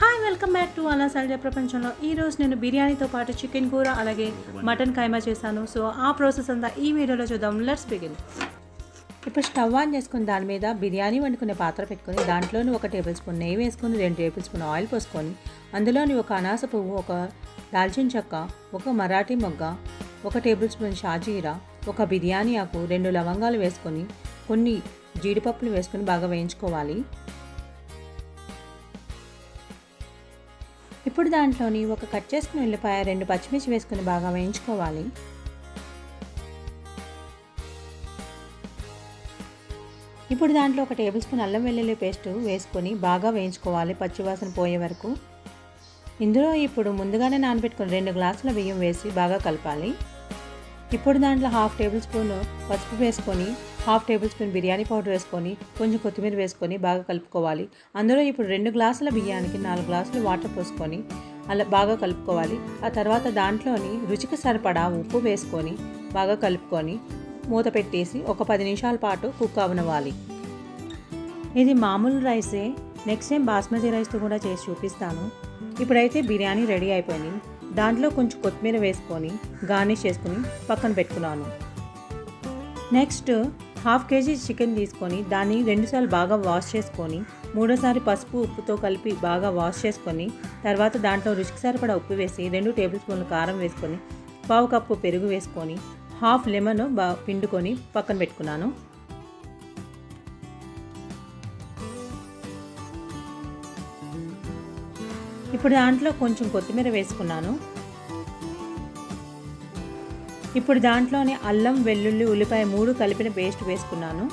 Hi welcome back to అలా సహజ ప్రపంచంలో. ఈరోజు నేను బిర్యానీతో పాటు చికెన్ కూర అలాగే మటన్ కైమా చేశాను. సో ఆ ప్రాసెస్ అంతా ఈ వీడియోలో చూద్దాం. Let's begin. ఇప్పుడు స్టవ్ ఆన్ చేసుకుని దాని మీద బిర్యానీ వండుకునే పాత్ర పెట్టుకొని దాంట్లోని 1 టేబుల్ స్పూన్ నెయ్యి వేసుకొని 2 టేబుల్ స్పూన్ ఆయిల్ పోసుకొని అందులోని ఒక అనాస పువ్వు, ఒక దాల్చిన చెక్క, ఒక మరాఠీ మొగ్గ, 1 టేబుల్ స్పూన్ షాజీరా, ఒక బిర్యానీ ఆకు, 2 లవంగాలు వేసుకొని కొన్ని జీడిపప్పులు వేసుకొని బాగా వేయించుకోవాలి. ఇప్పుడు దాంట్లోని ఒక కట్ చేసుకున్న ఉల్లిపాయ, 2 పచ్చిమిర్చి వేసుకుని బాగా వేయించుకోవాలి. ఇప్పుడు దాంట్లో 1 టేబుల్ స్పూన్ అల్లం వెల్లుల్లి పేస్ట్ వేసుకొని బాగా వేయించుకోవాలి పచ్చివాసన పోయే వరకు. ఇందులో ఇప్పుడు ముందుగానే నానబెట్టుకుని 2 గ్లాసుల బియ్యం వేసి బాగా కలపాలి. ఇప్పుడు దాంట్లో 1/2 టేబుల్ స్పూన్ పసుపు వేసుకొని 1/2 టేబుల్ స్పూన్ బిర్యానీ పౌడర్ వేసుకొని కొంచెం కొత్తిమీర వేసుకొని బాగా కలుపుకోవాలి. అందులో ఇప్పుడు 2 గ్లాసుల బియ్యానికి 4 గ్లాసులు వాటర్ పోసుకొని అలా బాగా కలుపుకోవాలి. ఆ తర్వాత దాంట్లోని రుచికి సరిపడా ఉప్పు వేసుకొని బాగా కలుపుకొని మూత పెట్టేసి ఒక 10 నిమిషాల పాటు కుక్ అవ్వనివ్వాలి. ఇది మామూలు రైసే, నెక్స్ట్ టైం బాస్మతి రైస్తో కూడా చేసి చూపిస్తాను. ఇప్పుడైతే బిర్యానీ రెడీ అయిపోయింది. దాంట్లో కొంచెం కొత్తిమీర వేసుకొని గార్నిష్ చేసుకొని పక్కన పెట్టుకున్నాను. నెక్స్ట్ 1/2 కేజీ చికెన్ తీసుకొని దాన్ని 2 సార్లు బాగా వాష్ చేసుకొని 3సారి పసుపు ఉప్పుతో కలిపి బాగా వాష్ చేసుకొని తర్వాత దాంట్లో రుచికి సరిపడా ఉప్పు వేసి 2 టేబుల్ స్పూన్ల కారం వేసుకొని 1/2 కప్పు పెరుగు వేసుకొని 1/2 లెమన్ పిండుకొని పక్కన పెట్టుకున్నాను. ఇప్పుడు దాంట్లో కొంచెం కొత్తిమీర వేసుకున్నాను. ఇప్పుడు దాంట్లోనే అల్లం, వెల్లుల్లి, ఉల్లిపాయ 3 కలిపిన పేస్ట్ వేసుకున్నాను.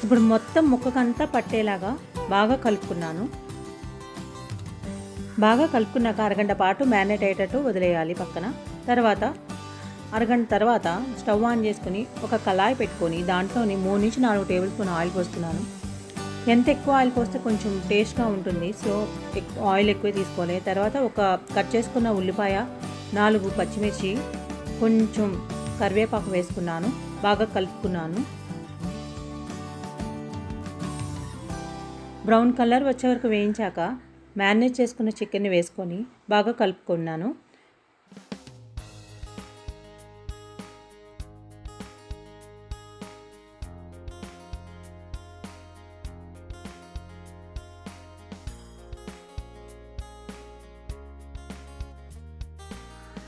ఇప్పుడు మొత్తం ముక్కకంతా పట్టేలాగా బాగా కలుపుకున్నాను. బాగా కలుపుకున్నాక అరగంట పాటు మ్యారినేట్ అయ్యేటట్టు వదిలేయాలి పక్కన. అరగంట తర్వాత స్టవ్ ఆన్ చేసుకుని ఒక కళాయి పెట్టుకొని దాంట్లోని 3 నుంచి 4 టేబుల్ స్పూన్ ఆయిల్ పోస్తున్నాను. ఎంత ఎక్కువ ఆయిల్ పోస్తే కొంచెం టేస్ట్గా ఉంటుంది, సో ఆయిల్ ఎక్కువ తీసుకోవాలి. తర్వాత ఒక కట్ చేసుకున్న ఉల్లిపాయ, 4 పచ్చిమిర్చి, కొంచెం కరివేపాకు వేసుకున్నాను. బాగా కలుపుకున్నాను. బ్రౌన్ కలర్ వచ్చే వరకు వేయించాక మ్యారినేట్ చేసుకున్న చికెన్ని వేసుకొని బాగా కలుపుకున్నాను.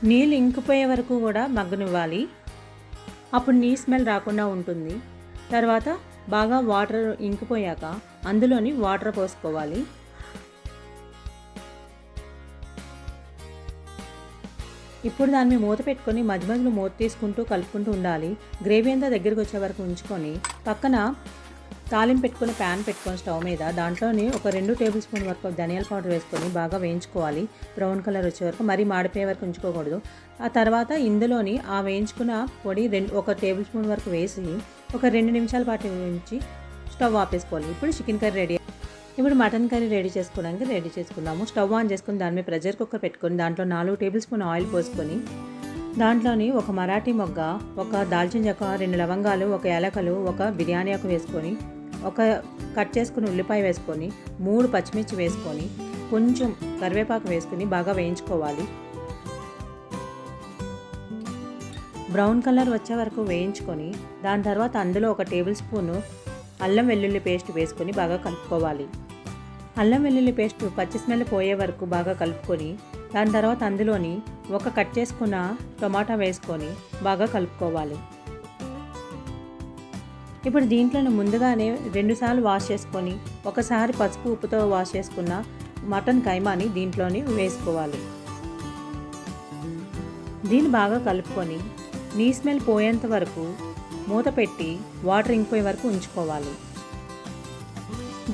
నీళ్ళు ఇంకిపోయే వరకు కూడా మగ్గనివ్వాలి. అప్పుడు నీ స్మెల్ రాకుండా ఉంటుంది. తర్వాత బాగా వాటర్ ఇంకిపోయాక అందులోని వాటర్ పోసుకోవాలి. ఇప్పుడు దాన్ని మూత పెట్టుకొని మధ్య మధ్యలో మూత తీసుకుంటూ కలుపుకుంటూ ఉండాలి. గ్రేవీ అంతా దగ్గరికి వచ్చే వరకు ఉంచుకొని పక్కన తాలింపు పెట్టుకొని ప్యాన్ పెట్టుకొని స్టవ్ మీద దాంట్లోని ఒక 2 టేబుల్ స్పూన్ వరకు ధనియాల పౌడర్ వేసుకొని బాగా వేయించుకోవాలి. బ్రౌన్ కలర్ వచ్చే వరకు, మరీ మాడిపోయే వరకు ఉంచుకోకూడదు. ఆ తర్వాత ఇందులోని ఆ వేయించుకున్న పొడి 1 టేబుల్ స్పూన్ వరకు వేసి ఒక 2 నిమిషాల పాటు వేయించి స్టవ్ ఆపేసుకోవాలి. ఇప్పుడు చికెన్ కర్రీ రెడీ. ఇప్పుడు మటన్ కర్రీ రెడీ చేసుకున్నాము. స్టవ్ ఆన్ చేసుకుని దాని మీద ప్రెషర్ కుక్కర్ పెట్టుకొని దాంట్లో 4 టేబుల్ స్పూన్ ఆయిల్ పోసుకొని దాంట్లోని ఒక మరాఠీ మొగ్గ, ఒక దాల్చిన చెక్క, 2 లవంగాలు, 1 యాలకులు, 1 బిర్యానీ ఆకు వేసుకొని ఒక కట్ చేసుకుని ఉల్లిపాయ వేసుకొని 3 పచ్చిమిర్చి వేసుకొని కొంచెం కరివేపాకు వేసుకొని బాగా వేయించుకోవాలి. బ్రౌన్ కలర్ వచ్చే వరకు వేయించుకొని దాని తర్వాత అందులో 1 టేబుల్ స్పూను అల్లం వెల్లుల్లి పేస్ట్ వేసుకొని బాగా కలుపుకోవాలి. అల్లం వెల్లుల్లి పేస్ట్ పచ్చి స్మెల్ పోయే వరకు బాగా కలుపుకొని దాని తర్వాత అందులోని 1 కట్ చేసుకున్న టొమాటో వేసుకొని బాగా కలుపుకోవాలి. ఇప్పుడు దీంట్లోనే ముందుగానే 2 సార్లు వాష్ చేసుకొని ఒకసారి పసుపు ఉప్పుతో వాష్ చేసుకున్న మటన్ కైమాని దీంట్లోని వేసుకోవాలి. దీన్ని బాగా కలుపుకొని నీ స్మెల్ పోయేంత వరకు మూత పెట్టి వాటర్ ఇంకిపోయే వరకు ఉంచుకోవాలి.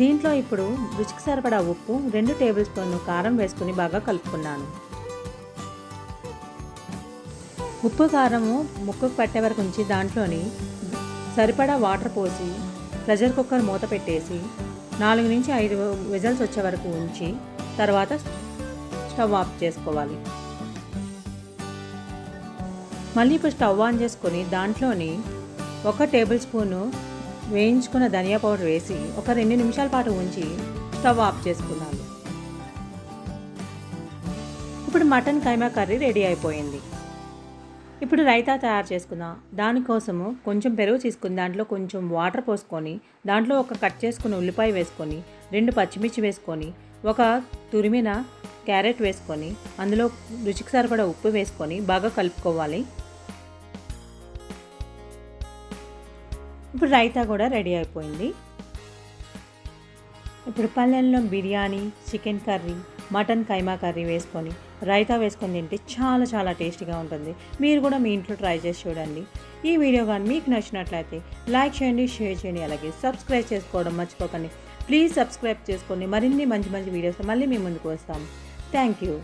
దీంట్లో ఇప్పుడు రుచికి సరిపడా ఉప్పు, 2 టేబుల్ స్పూన్లు కారం వేసుకుని బాగా కలుపుకున్నాను. ఉప్పు కారము ముక్కకు పట్టే వరకు ఉంచి దాంట్లోని సరిపడా వాటర్ పోసి ప్రెషర్ కుక్కర్ మూత పెట్టేసి 4 నుంచి 5 విజిల్స్ వచ్చే వరకు ఉంచి తర్వాత స్టవ్ ఆఫ్ చేసుకోవాలి. మళ్ళీ ఇప్పుడు స్టవ్ ఆన్ చేసుకొని దాంట్లోని 1 టేబుల్ స్పూను వేయించుకున్న ధనియా పౌడర్ వేసి ఒక 2 నిమిషాల పాటు ఉంచి స్టవ్ ఆఫ్ చేసుకున్నాను. ఇప్పుడు మటన్ కైమా కర్రీ రెడీ అయిపోయింది. ఇప్పుడు రైతా తయారు చేసుకుందాం. దానికోసము కొంచెం పెరుగు తీసుకుని దాంట్లో కొంచెం వాటర్ పోసుకొని దాంట్లో ఒక కట్ చేసుకున్న ఉల్లిపాయ వేసుకొని 2 పచ్చిమిర్చి వేసుకొని ఒక తురిమిన క్యారెట్ వేసుకొని అందులో రుచికి సరిపడా ఉప్పు వేసుకొని బాగా కలుపుకోవాలి. ఇప్పుడు రైతా కూడా రెడీ అయిపోయింది. ఇప్పుడు పల్లెల్లో biryani, chicken curry, mutton keema curry వేసుకొని రైతా వేసుకొని తింటే చాలా చాలా టేస్టీగా ఉంటుంది. మీరు కూడా మీ ఇంట్లో ట్రై చేసి చూడండి. ఈ వీడియో కానీ మీకు నచ్చినట్లయితే లైక్ చేయండి, షేర్ చేయండి, అలాగే సబ్స్క్రైబ్ చేసుకోవడం మర్చిపోకండి. ప్లీజ్ సబ్స్క్రైబ్ చేసుకోండి. మరిన్ని మంచి మంచి వీడియోస్ మళ్ళీ మీ ముందుకు వస్తాము. Thank you.